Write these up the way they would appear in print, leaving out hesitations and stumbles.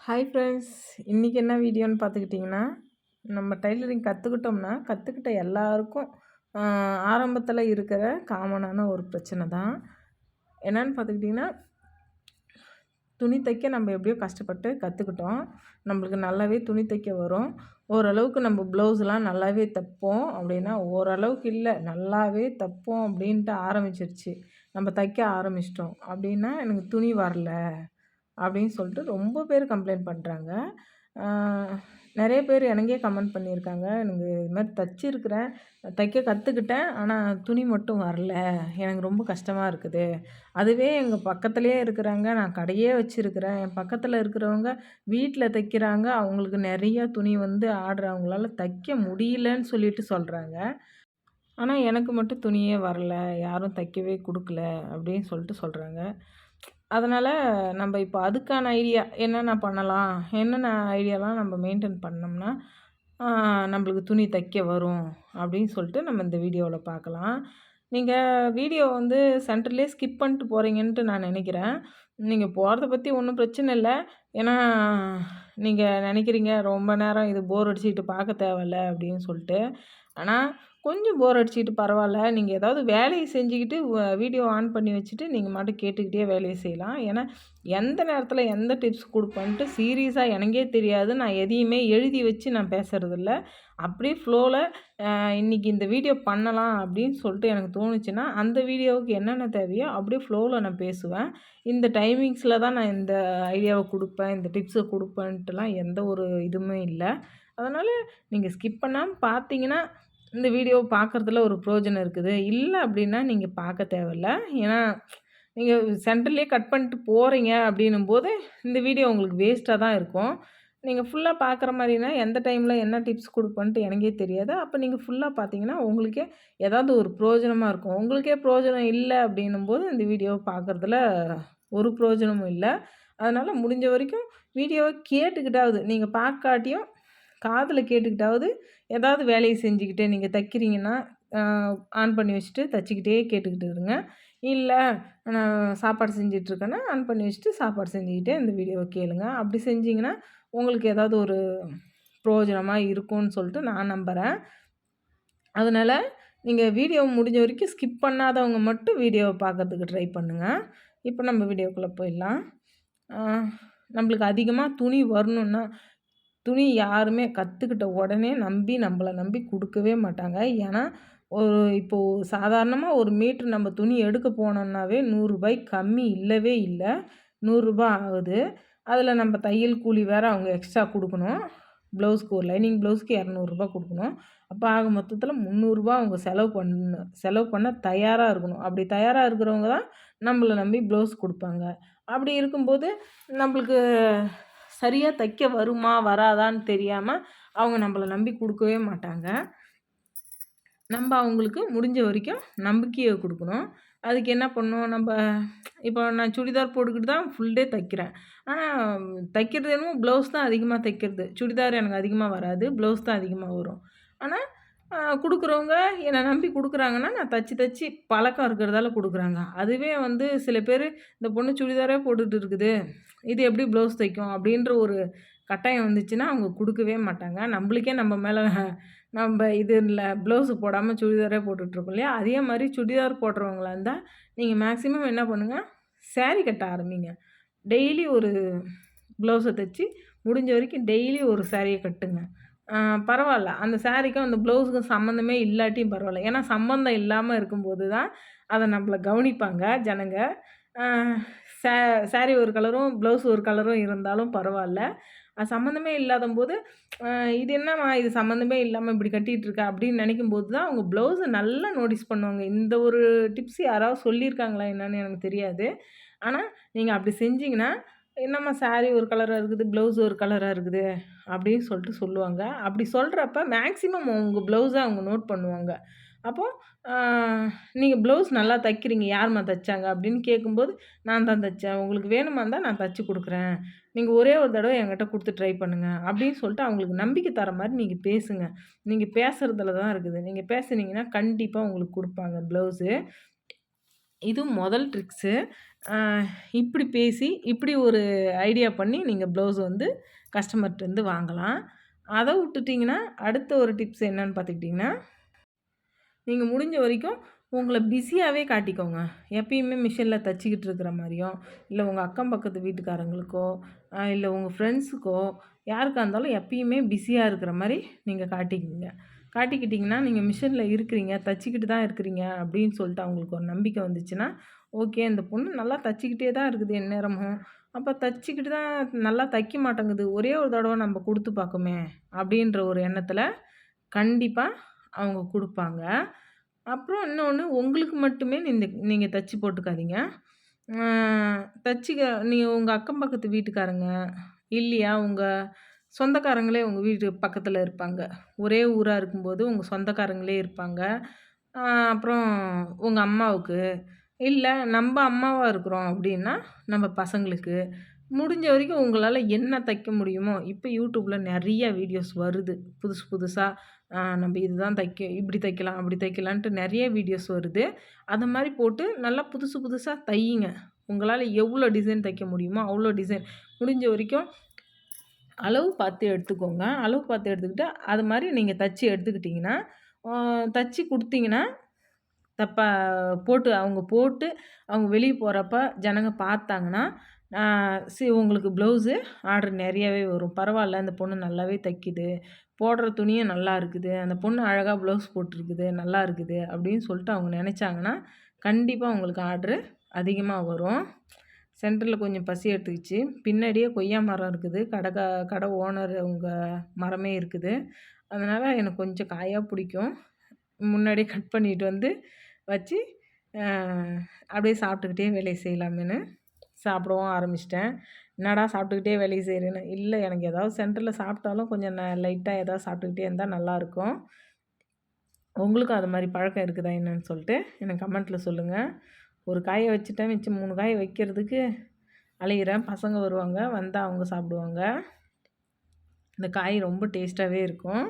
Hi friends, இன்றைக்கி என்ன வீடியோன்னு பார்த்துக்கிட்டிங்கன்னா, நம்ம டைலரிங் கற்றுக்கிட்ட எல்லாருக்கும் ஆரம்பத்தில் இருக்கிற காமனான ஒரு பிரச்சனை தான். என்னன்னு பார்த்துக்கிட்டிங்கன்னா, துணி தைக்க நம்ம எப்படியோ கஷ்டப்பட்டு கற்றுக்கிட்டோம். நம்மளுக்கு நல்லாவே துணி தைக்க வரும். ஓரளவுக்கு நம்ம ப்ளவுஸ்லாம் நல்லாவே தைப்போம். அப்படின்னா ஓரளவுக்கு இல்லை, நல்லாவே தைப்போம் அப்படின்ட்டு ஆரம்பிச்சிருச்சு. நம்ம தைக்க ஆரம்பிச்சிட்டோம் அப்படின்னா, எனக்கு துணி வரல அப்படின்னு சொல்லிட்டு ரொம்ப பேர் கம்ப்ளைண்ட் பண்ணுறாங்க. நிறைய பேர் எனக்கே கமெண்ட் பண்ணியிருக்காங்க, எனக்கு இது மாதிரி தச்சிருக்கிறேன், தைக்க கற்றுக்கிட்டேன், ஆனால் துணி மட்டும் வரல, எனக்கு ரொம்ப கஷ்டமாக இருக்குது. அதுவே எங்கள் பக்கத்துலேயே இருக்கிறாங்க, நான் கடையே வச்சுருக்கிறேன், என் பக்கத்தில் இருக்கிறவங்க வீட்டில் தைக்கிறாங்க, அவங்களுக்கு நிறையா துணி வந்து ஆர்டர் அவங்களால தைக்க முடியலன்னு சொல்லிட்டு சொல்கிறாங்க. ஆனால் எனக்கு மட்டும் துணியே வரல, யாரும் தைக்கவே கொடுக்கல அப்படின்னு சொல்லிட்டு சொல்கிறாங்க. அதனால் நம்ம இப்போ அதுக்கான ஐடியா என்னென்ன பண்ணலாம், என்னென்ன ஐடியாலாம் நம்ம மெயின்டெயின் பண்ணோம்னா நம்மளுக்கு துணி தைக்க வரும் அப்படின்னு சொல்லிட்டு நம்ம இந்த வீடியோவில் பார்க்கலாம். நீங்கள் வீடியோ வந்து சென்டர்லேயே ஸ்கிப் பண்ணிட்டு போகிறீங்கன்ட்டு நான் நினைக்கிறேன். நீங்கள் போகிறத பற்றி ஒன்றும் பிரச்சனை இல்லை. ஏன்னா நீங்கள் நினைக்கிறீங்க ரொம்ப நேரம் இது போர் அடிச்சுக்கிட்டு பார்க்க தேவையில்ல அப்படின்னு சொல்லிட்டு. ஆனால் கொஞ்சம் போர் அடிச்சுக்கிட்டு பரவாயில்ல, நீங்கள் ஏதாவது வேலையை செஞ்சுக்கிட்டு வீடியோ ஆன் பண்ணி வச்சுட்டு நீங்கள் மட்டும் கேட்டுக்கிட்டே வேலையை செய்யலாம். ஏன்னா எந்த நேரத்தில் எந்த டிப்ஸ் கொடுப்பேன்ட்டு சீரியஸாக எனக்கே தெரியாது. நான் எதையுமே எழுதி வச்சு நான் பேசுகிறதில்ல. அப்படியே ஃப்ளோவில் இன்றைக்கி இந்த வீடியோ பண்ணலாம் அப்படின்னு சொல்லிட்டு எனக்கு தோணுச்சுன்னா, அந்த வீடியோவுக்கு என்னென்ன தேவையோ அப்படியே ஃப்ளோவில் நான் பேசுவேன். இந்த டைமிங்ஸில் தான் நான் இந்த ஐடியாவை கொடுப்பேன், இந்த டிப்ஸை கொடுப்பேன்ட்டுலாம் எந்த ஒரு இதுவுமே இல்லை. அதனால் நீங்கள் ஸ்கிப் பண்ணாமல் பார்த்தீங்கன்னா இந்த வீடியோவை பார்க்குறதுல ஒரு பிரயோஜனம் இருக்குது. இல்லை அப்படின்னா நீங்கள் பார்க்க தேவையில்ல. ஏன்னா நீங்கள் சென்டர்லேயே கட் பண்ணிட்டு போகிறீங்க அப்படின்னும்போது இந்த வீடியோ உங்களுக்கு வேஸ்ட்டாக தான் இருக்கும். நீங்கள் ஃபுல்லாக பார்க்குற மாதிரினா எந்த டைமில் என்ன டிப்ஸ் கொடுப்பேன்ட்டு எனக்கே தெரியாது. அப்போ நீங்கள் ஃபுல்லாக பார்த்தீங்கன்னா உங்களுக்கே ஏதாவது ஒரு பிரயோஜனமாக இருக்கும். உங்களுக்கே பிரயோஜனம் இல்லை அப்படின்னும்போது இந்த வீடியோவை பார்க்குறதுல ஒரு பிரயோஜனமும் இல்லை. அதனால் முடிஞ்ச வரைக்கும் வீடியோவை கேட்டுக்கிட்டாவது, நீங்கள் பார்க்காட்டியும் காதில் கேட்டுக்கிட்டாவது ஏதாவது வேலையை செஞ்சுக்கிட்டு நீங்கள் தைக்கிறீங்கன்னா ஆன் பண்ணி வச்சுட்டு தைச்சிக்கிட்டே கேட்டுக்கிட்டு இருங்க. இல்லை நான் சாப்பாடு செஞ்சிட்ருக்கேன்னா ஆன் பண்ணி வச்சுட்டு சாப்பாடு செஞ்சுக்கிட்டே இந்த வீடியோவை கேளுங்க. அப்படி செஞ்சிங்கன்னா உங்களுக்கு ஏதாவது ஒரு பிரயோஜனமாக இருக்கும்னு சொல்லிட்டு நான் நம்புகிறேன். அதனால் நீங்கள் வீடியோ முடிஞ்ச வரைக்கும் ஸ்கிப் பண்ணாதவங்க மட்டும் வீடியோவை பார்க்குறதுக்கு ட்ரை பண்ணுங்கள். இப்போ நம்ம வீடியோக்குள்ளே போயிடலாம். நம்மளுக்கு அதிகமாக துணி வரணுன்னா துணி யாருமே கற்றுக்கிட்ட உடனே நம்மளை நம்பி கொடுக்கவே மாட்டாங்க. ஏன்னா இப்போது சாதாரணமாக ஒரு மீட்ரு நம்ம துணி எடுக்க போனோம்னாவே ரூ. 100 கம்மி இல்லவே இல்லை. ரூ. 100 ஆகுது. அதில் நம்ம தையல் கூலி வேறு அவங்க எக்ஸ்ட்ரா கொடுக்கணும். ப்ளவுஸ்க்கு ஒரு லைனிங் ப்ளவுஸ்க்கு ரூ. 200 கொடுக்கணும். அப்போ ஆக மொத்தத்தில் ரூ. 300 அவங்க செலவு பண்ண தயாராக இருக்கணும். அப்படி தயாராக இருக்கிறவங்க தான் நம்மளை நம்பி ப்ளவுஸ் கொடுப்பாங்க. அப்படி இருக்கும்போது நம்மளுக்கு சரியாக தைக்க வருமா வராதான்னு தெரியாமல் அவங்க நம்மளை நம்பி கொடுக்கவே மாட்டாங்க. நம்ம அவங்களுக்கு முடிஞ்ச வரைக்கும் நம்பிக்கையை கொடுக்கணும். அதுக்கு என்ன பண்ணணும், நம்ம இப்போ நான் சுடிதார் போட்டுக்கிட்டு தான் ஃபுல் டே தைக்கிறேன். ஆனால் தைக்கிறது என்னமோ ப்ளவுஸ் தான் அதிகமாக தைக்கிறது. சுடிதார் எனக்கு அதிகமாக வராது, ப்ளவுஸ் தான் அதிகமாக வரும். ஆனால் கொடுக்குறவங்க என்னை நம்பி கொடுக்குறாங்கன்னா, நான் தச்சு பழக்கம் இருக்கிறதால கொடுக்குறாங்க. அதுவே வந்து சில பேர் இந்த பொண்ணு சுடிதாரே போட்டுட்டு இருக்குது, இது எப்படி ப்ளவுஸ் தைக்கும் அப்படின்ற ஒரு கட்டாயம் வந்துச்சுன்னா அவங்க கொடுக்கவே மாட்டாங்க. நம்மளுக்கே நம்ம மேலே நம்ம இது இல்லை, ப்ளவுஸு போடாமல் சுடிதாரே போட்டுட்ருக்கோம் இல்லையா? அதே மாதிரி சுடிதார் போடுறவங்களா இருந்தால் நீங்கள் மேக்ஸிமம் என்ன பண்ணுங்கள், ஸாரீ கட்ட ஆரம்பிங்க. டெய்லி ஒரு ப்ளவுஸை தைச்சி முடிஞ்ச வரைக்கும் டெய்லி ஒரு ஸாரியை கட்டுங்க. பரவாயில்ல, அந்த ஸாரீக்கும் அந்த ப்ளவுஸுக்கும் சம்மந்தமே இல்லாட்டியும் பரவாயில்ல. ஏன்னா சம்மந்தம் இல்லாமல் இருக்கும்போது தான் அதை நம்மளை கவனிப்பாங்க ஜனங்க. ஸாரீ ஒரு கலரும் ப்ளவுஸ் ஒரு கலரும் இருந்தாலும் பரவாயில்ல. அது சம்மந்தமே இல்லாதம்போது இது என்னம்மா இது சம்மந்தமே இல்லாமல் இப்படி கட்டிகிட்ருக்கா அப்படின்னு நினைக்கும்போது தான் அவங்க ப்ளவுஸை நல்லா நோட்டீஸ் பண்ணுவாங்க. இந்த ஒரு டிப்ஸ் யாராவது சொல்லியிருக்காங்களா என்னன்னு எனக்கு தெரியாது. ஆனால் நீங்கள் அப்படி செஞ்சிங்கன்னா, என்னம்மா ஸாரீ ஒரு கலராக இருக்குது, ப்ளவுஸ் ஒரு கலராக இருக்குது அப்படின்னு சொல்லிட்டு சொல்லுவாங்க. அப்படி சொல்கிறப்ப மேக்ஸிமம் உங்கள் ப்ளவுஸை அவங்க நோட் பண்ணுவாங்க. அப்போது நீங்கள் ப்ளவுஸ் நல்லா தைக்கிறீங்க, யாரும்மா தைச்சாங்க அப்படின்னு கேட்கும்போது, நான் தான் தைச்சேன், உங்களுக்கு வேணுமா இருந்தால் நான் தைச்சி கொடுக்குறேன், நீங்கள் ஒரே ஒரு தடவை என்கிட்ட கொடுத்து ட்ரை பண்ணுங்கள் அப்படின்னு சொல்லிட்டு அவங்களுக்கு நம்பிக்கை தர மாதிரி நீங்கள் பேசுங்க. நீங்கள் பேசுகிறதுல தான் இருக்குது. நீங்கள் பேசுனீங்கன்னா கண்டிப்பாக உங்களுக்கு கொடுப்பாங்க ப்ளவுஸு. இது முதல் ட்ரிக்ஸு. இப்படி பேசி, இப்படி ஒரு ஐடியா பண்ணி நீங்கள் ப்ளவுஸ் வந்து கஸ்டமர்ட்டருந்து வாங்கலாம். அத விட்டுட்டிங்கன்னா, அடுத்த ஒரு டிப்ஸ் என்னன்னு பார்த்துக்கிட்டிங்கன்னா, நீங்க முடிஞ்ச வரைக்கும் உங்கள பிஸியாவே காட்டிக்கோங்க. எப்பயுமே மிஷின்ல தச்சுக்கிட்டு இருக்கிற மாரியும், இல்ல உங்க அக்கம் பக்கத்து வீட்டுக்காரங்களுக்கோ, இல்ல உங்க ஃப்ரெண்ட்ஸுக்கோ, யாருக்கா இருந்தாலும் எப்பயுமே பிஸியா இருக்கிற மாரி நீங்க காட்டிக்கங்க. காட்டிக்கிட்டிங்கன்னா, நீங்க மிஷின்ல இருக்கிறீங்க, தச்சுக்கிட்டு தான் இருக்கிறீங்க அப்படின்னு சொல்லிட்டு அவங்களுக்கு ஒரு நம்பிக்கை வந்துச்சுன்னா, ஓகே இந்த பொண்ணு நல்லா தச்சுக்கிட்டே தான் இருக்குது எந்நேரமும். அப்ப தச்சுக்கிட்டு தான் நல்லா தைக்க மாட்டேங்குது. ஒரே ஒரு தடவ நம்ம குடுத்து பார்க்குமே அப்படின்ற ஒரு எண்ணத்துல கண்டிப்பா அவங்க குடுப்பாங்க. அப்புறம் இன்னொன்னு உங்களுக்கு மட்டுமே நீங்க தச்சு போட்டுக்காதீங்க. அ தச்சுக்க நீங்க உங்க அக்கம் பக்கத்து வீட்டுக்காரங்க, இல்லையா உங்க சொந்தக்காரங்களே உங்க வீட்டு பக்கத்துல இருப்பாங்க. ஒரே ஊரா இருக்கும்போது உங்க சொந்தக்காரங்களே இருப்பாங்க. அ அப்புறம் உங்க அம்மாவுக்கு, இல்ல நம்ப அம்மாவா இருக்கிறோம் அப்படின்னா, நம்ம பசங்களுக்கு. முடிஞ்ச வரைக்கும் உங்களால என்ன தைக்க முடியுமோ, இப்ப YouTubeல நெறைய வீடியோஸ் வருது. புதுசு புதுசா நம்ப இதுதான் இப்படி தைக்கலாம், அப்படி தைக்கலான்ட்டு நெறைய வீடியோஸ் வருது. அந்த மாரி போட்டு நல்லா புதுசு புதுசா தையுங்க. உங்களால எவ்வளோ டிசைன் தைக்க முடியுமோ, அவ்வளோ டிசைன். முடிஞ்ச வரைக்கும் அளவு பார்த்து எடுத்துக்கோங்க. அளவு பார்த்து எடுத்துக்கிட்டு, அது மாரி நீங்க தச்சு எடுத்துக்கிட்டீங்கன்னா, அ தச்சு குடுத்தீங்கன்னா தப்பா போட்டு அவங்க வெளிய போறப்ப ஜனங்க பார்த்தாங்கன்னா, ஆ உங்களுக்கு ப்ளவுஸு ஆர்டர் நெறையாவே வரும். பரவால்ல அந்த பொண்ணு நல்லாவே தைக்குது. போடுற துணியும் நல்லா இருக்குது. அந்த பொண்ணு அழகா ப்ளவுஸ் போட்டுருக்குது. நல்லா இருக்குது. அப்படின்னு சொல்லிட்டு அவங்க நெனைச்சாங்கன்னா, கண்டிப்பா உங்களுக்கு ஆர்டரு அதிகமா வரும். சென்டர்ல கொஞ்சம் பசி எடுத்துக்கிச்சு. பின்னாடியே கொய்யா மரம் இருக்குது. கடை ஓனர் அவங்க மரமே இருக்குது. அதனால எனக்கு கொஞ்சம் காயா புடிக்கும். முன்னாடியே கட் பண்ணிட்டு வந்து வச்சு, அ அப்படியே சாப்பிட்டுக்கிட்டே வேலைய செய்யலாமேன்னு சாப்பிடவும் ஆரம்பிச்சுட்டேன். என்னடா சாப்பிட்டுக்கிட்டே வேலைய செய்றேன்னு, இல்ல எனக்கு ஏதாவது சென்டர்ல சாப்பிட்டாலும் கொஞ்சம் லைட்டா ஏதாவது சாப்பிட்டுக்கிட்டே இருந்தா நல்லாயிருக்கும். உங்களுக்கும் அது மாரி பழக்கம் இருக்குதா என்னன்னு சொல்லிட்டு எனக்கு கமெண்ட்ல சொல்லுங்க. ஒரு காய வச்சுட்டேன், மிச்சம் 3 காய வைக்கிறதுக்கு அலையிறேன். பசங்க வருவாங்க, வந்தா அவங்க சாப்பிடுவாங்க. இந்த காய் ரொம்ப டேஸ்ட்டாவே இருக்கும்.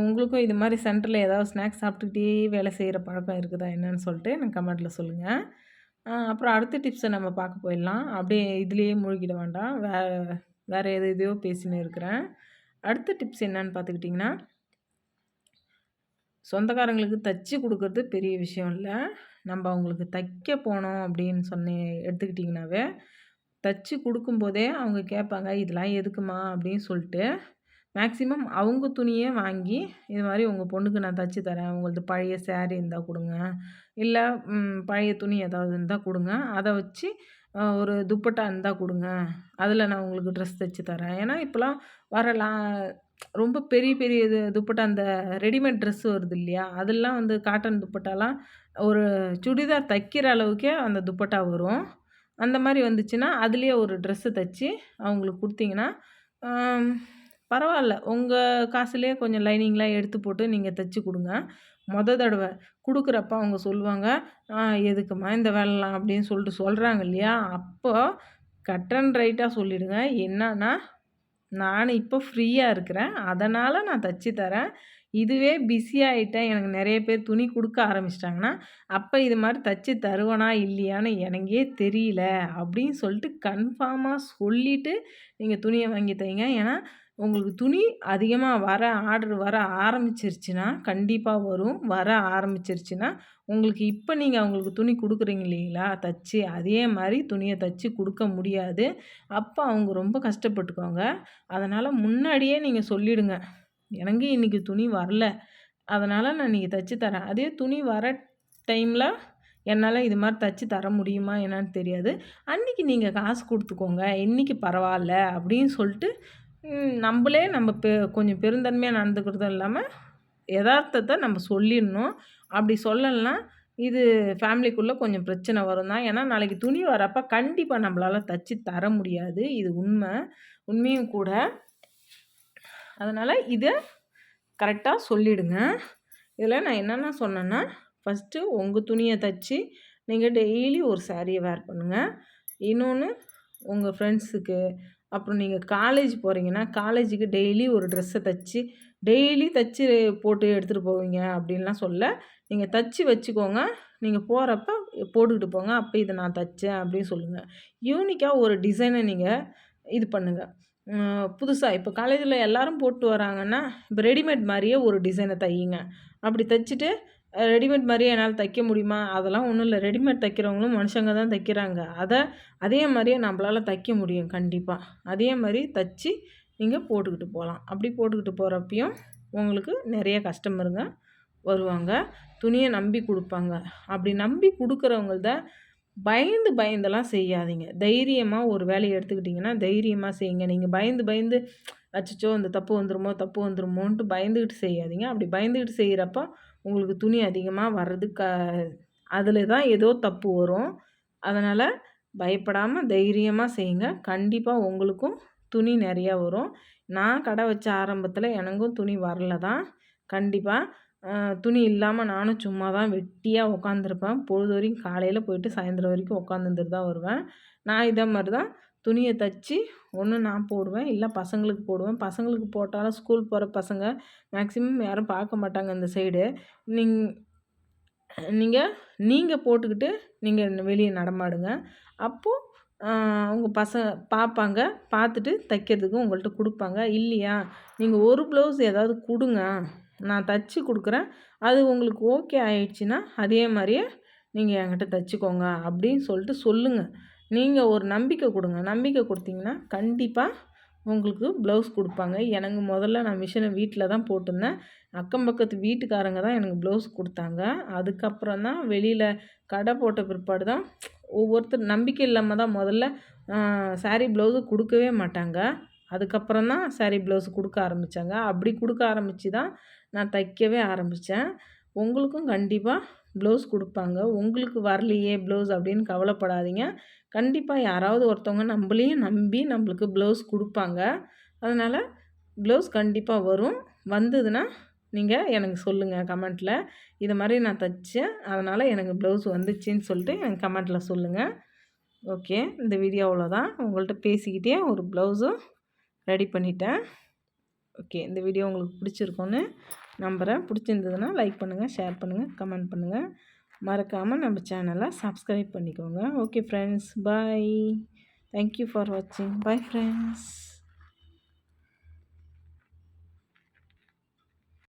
உங்களுக்கும் இது மாரி சென்டர்ல ஏதாவது ஸ்நாக்ஸ் சாப்பிட்டுக்கிட்டே வேலை செய்ற பழக்கம் இருக்குதா என்னன்னு சொல்லிட்டு எனக்கு கமெண்ட்ல சொல்லுங்க. அப்புறம் அடுத்த டிப்ஸ நம்ம பார்க்க போயிடலாம். அப்படியே இதுலயே மூழ்கிட வேண்டாம். வேற எதையோ பேசின்னு இருக்கிறேன். அடுத்த டிப்ஸ் என்னன்னு பார்த்துக்கிட்டிங்கன்னா, சொந்தக்காரங்களுக்கு தச்சு குடுக்குறது பெரிய விஷயம் இல்ல. நம்ப அவங்களுக்கு தைக்க போனோம் அப்படின்னு எடுத்துக்கிட்டிங்கனாவே, தச்சு குடுக்கும்போதே அவங்க கேட்பாங்க, "இதெல்லாம் எதுக்குமா?" அப்படின்னு சொல்லிட்டு மேக்ஸிமம் அவங்க துணியே வாங்கி, இது மாரி உங்க பொண்ணுக்கு நான் தச்சு தரேன். உங்களது பழைய சாரி இருந்தா குடுங்க. இல்ல பழைய துணி ஏதாவது இருந்தா குடுங்க. அத வச்சு ஒரு துப்பட்டா இருந்தா குடுங்க. அதில நான் உங்களுக்கு ட்ரெஸ் தச்சு தரேன். ஏன்னா, இப்பலாம் வர ரொம்ப பெரிய பெரிய துப்பட்டா அந்த ரெடிமேட் ட்ரெஸ் வருது இல்லையா? அதெல்லாம் வந்து காட்டன் துப்பட்டாலாம் ஒரு சுடிதார் தைக்கிற அளவுக்கே அந்த துப்பட்டா வரும். அந்த மாரி வந்துச்சுன்னா, அதிலேயே ஒரு ட்ரெஸ்ஸு தச்சு அவங்களுக்கு குடுத்தீங்கன்னா, அம் பரவால்ல. உங்க காசுலயே கொஞ்சம் லைனிங்லாம் எடுத்து போட்டு நீங்க தச்சு குடுங்க. தடவ குடுக்குறப்ப அவங்க சொல்லுவாங்க, எதுக்கும்மா இந்த வேலைலாம்?" அப்படின்னு சொல்லிட்டு சொல்றாங்க இல்லையா? அப்போ கட் அண்ட் ரைட்டா சொல்லிடுங்க. என்னான்னா, "நானு இப்போ ஃப்ரீயா இருக்கிறேன். அதனால நான் தச்சு தரேன். இதுவே பிஸி ஆயிட்டேன். எனக்கு நெறைய பேர் துணி குடுக்க ஆரம்பிச்சுட்டாங்கன்னா, அப்ப இது மாரி தச்சு தருவனா, இல்லையான்னு எனக்கே தெரியல." அப்படின்னு சொல்லிட்டு கன்ஃபார்மா சொல்லிட்டு நீங்க துணிய வாங்கி தைங்க. ஏன்னா, உங்களுக்கு துணி அதிகமா ஆர்டர் வர ஆரம்பிச்சிருச்சுன்னா, கண்டிப்பா வரும். வர ஆரம்பிச்சிருச்சுன்னா, உங்களுக்கு இப்ப நீங்க அவங்களுக்கு துணி குடுக்குறீங்க இல்லைங்களா? தச்சு, அதே மாரி துணிய தச்சு குடுக்க முடியாது. அப்ப அவங்க ரொம்ப கஷ்டப்பட்டுக்குவாங்க. அதனால முன்னாடியே நீங்க சொல்லிடுங்க. "எனக்கு இன்னைக்கு துணி வரல. அதனால நான் இன்னைக்கு தச்சு தரேன்." அதே துணி வர டைம்ல என்னால இது மாரி தச்சு தர முடியுமா என்னான்னு தெரியாது. அன்னைக்கு நீங்க காசு குடுத்துக்கோங்க. இன்னைக்கு பரவால்ல அப்படின்னு சொல்ட்டு நம்பளே நம்ம கொஞ்சம் பெருந்தன்மையா நடந்துக்கிறதும் இல்லாம, எதார்த்தத்த நம்ம சொல்லிடணும். அப்படி சொல்லலனா, இது ஃபேமிலிக்குள்ள கொஞ்சம் பிரச்சனை வரும் தான். ஏன்னா, நாளைக்கு துணி வரப்ப கண்டிப்பா நம்மளால தச்சு தர முடியாது. இது உண்மையும் கூட. அதனால இத கரெக்ட்டா சொல்லிடுங்க. இதில நான் என்னென்ன சொன்னேன்னா, ஃபர்ஸ்ட்டு உங்க துணிய தச்சு, நீங்க டெய்லி ஒரு சாரிய வேர் பண்ணுங்க. இன்னொன்னு உங்கள் ஃப்ரெண்ட்ஸுக்கு, அப்புறம் நீங்கள் காலேஜ் போகிறீங்கன்னா, காலேஜுக்கு டெய்லி ஒரு ட்ரெஸ்ஸை டெய்லி தச்சு போட்டு எடுத்துகிட்டு போவீங்க அப்படின்லாம் சொல்ல. நீங்கள் தச்சு வச்சுக்கோங்க. நீங்கள் போகிறப்ப போட்டுக்கிட்டு போங்க. அப்போ இதை நான் தச்சேன் அப்படின்னு சொல்லுங்கள். யூனிக்காக ஒரு டிசைனை நீங்கள் இது பண்ணுங்கள். புதுசா இப்போ காலேஜில் எல்லாரும் போட்டு வராங்கன்னா, இப்போ ரெடிமேட் மாரியே ஒரு டிசைனை தையுங்க. அப்படி தச்சுட்டு ரெடிமேட் மாரியே என்னால் தைக்க முடியுமா? அதெல்லாம் ஒன்றும் இல்லை. ரெடிமேட் தைக்கிறவங்களும் மனுஷங்க தான் தைக்கிறாங்க. அதே மாரியே நம்மளால தைக்க முடியும் கண்டிப்பா. அதே மாரி தச்சு நீங்க போட்டுக்கிட்டு போகலாம். அப்படி போட்டுக்கிட்டு போகிறப்பயும் உங்களுக்கு நிறைய கஸ்டமருங்க வருவாங்க. துணியை நம்பி கொடுப்பாங்க. அப்படி நம்பி கொடுக்குறவங்கள்த பயந்தெல்லாம் செய்யாதீங்க. தைரியமாக ஒரு வேலையை எடுத்துக்கிட்டிங்கன்னா தைரியமாக செய்யுங்க. நீங்கள் பயந்து அச்சச்சோ இந்த தப்பு வந்துருமோன்ட்டு பயந்துக்கிட்டு செய்யாதீங்க. அப்படி பயந்துக்கிட்டு செய்கிறப்ப உங்களுக்கு துணி அதிகமாக வர்றது அதில் தான் ஏதோ தப்பு வரும். அதனால் பயப்படாமல் தைரியமாக செய்யுங்க. கண்டிப்பாக உங்களுக்கும் துணி நிறையா வரும். நான் கடை வச்ச ஆரம்பத்தில் எனக்கும் துணி வரல தான். கண்டிப்பாக துணி இல்லாமல் நானும் சும்மா தான் வெட்டியாக உட்காந்துருப்பேன். பொழுது வரைக்கும் காலையில் போயிட்டு சாயந்தரம் வரைக்கும் உட்காந்துருந்துட்டு தான் வருவேன். நான் இதே மாதிரி தான் துணியை தச்சு ஒன்று நான் போடுவேன், இல்லை பசங்களுக்கு போடுவேன். பசங்களுக்கு போட்டாலும் ஸ்கூல் போகிற பசங்க மேக்ஸிமம் யாரும் பார்க்க மாட்டாங்க இந்த சைடு. நீங்கள் போட்டுக்கிட்டு நீங்கள் வெளியே நடமாடுங்க. அப்போது அவங்க பார்ப்பாங்க. பார்த்துட்டு தைக்கிறதுக்கு உங்கள்கிட்ட கொடுப்பாங்க. இல்லையா, நீங்கள் ஒரு ப்ளவுஸ் ஏதாவது கொடுங்க, நான் தச்சு கொடுக்குறேன். அது உங்களுக்கு ஓகே ஆயிடுச்சுன்னா அதே மாதிரியே நீங்கள் என்கிட்ட தச்சுக்கோங்க அப்படின்னு சொல்லிட்டு சொல்லுங்கள். நீங்கள் ஒரு நம்பிக்கை கொடுங்க. நம்பிக்கை கொடுத்தீங்கன்னா கண்டிப்பாக உங்களுக்கு ப்ளவுஸ் கொடுப்பாங்க. எனக்கு முதல்ல நான் மிஷினை வீட்டில் தான் போட்டிருந்தேன். அக்கம் பக்கத்து வீட்டுக்காரங்க தான் எனக்கு ப்ளவுஸ் கொடுத்தாங்க. அதுக்கப்புறம் தான் வெளியில் கடை போட்ட பிற்பாடு தான் ஒவ்வொருத்தர் நம்பிக்கை இல்லாமல் தான் முதல்ல சாரீ ப்ளவுஸு கொடுக்கவே மாட்டாங்க. அதுக்கப்புறம் தான் சாரீ ப்ளவுஸ் கொடுக்க ஆரம்பித்தாங்க. அப்படி கொடுக்க ஆரம்பித்து தான் நான் தைக்கவே ஆரம்பித்தேன். உங்களுக்கும் கண்டிப்பாக ப்ளவுஸ் கொடுப்பாங்க. உங்களுக்கு வரலையே ப்ளவுஸ் அப்படின்னு கவலைப்படாதீங்க. கண்டிப்பாக யாராவது ஒருத்தவங்க நம்மளையும் நம்பி நம்மளுக்கு ப்ளவுஸ் கொடுப்பாங்க. அதனால் ப்ளவுஸ் கண்டிப்பாக வரும். வந்ததுன்னா நீங்கள் எனக்கு சொல்லுங்கள் கமெண்ட்டில். இது மாதிரி நான் தைச்சேன், அதனால் எனக்கு ப்ளவுஸ் வந்துச்சுன்னு சொல்லிட்டு எனக்கு கமெண்ட்டில் சொல்லுங்கள். ஓகே, இந்த வீடியோ அவ்வளோதான். உங்கள்கிட்ட பேசிக்கிட்டே ஒரு ப்ளவுஸும் ரெடி பண்ணிட்டேன். ஓகே, இந்த வீடியோ உங்களுக்கு பிடிச்சிருக்குன்னு நம்புகிறேன். பிடிச்சிருந்ததுன்னா லைக் பண்ணுங்கள், ஷேர் பண்ணுங்கள், கமெண்ட் பண்ணுங்கள். மறக்காமல் நம்ம சேனலை சப்ஸ்கிரைப் பண்ணிக்கோங்க. Okay friends, bye. Thank you for வாட்சிங். Bye friends.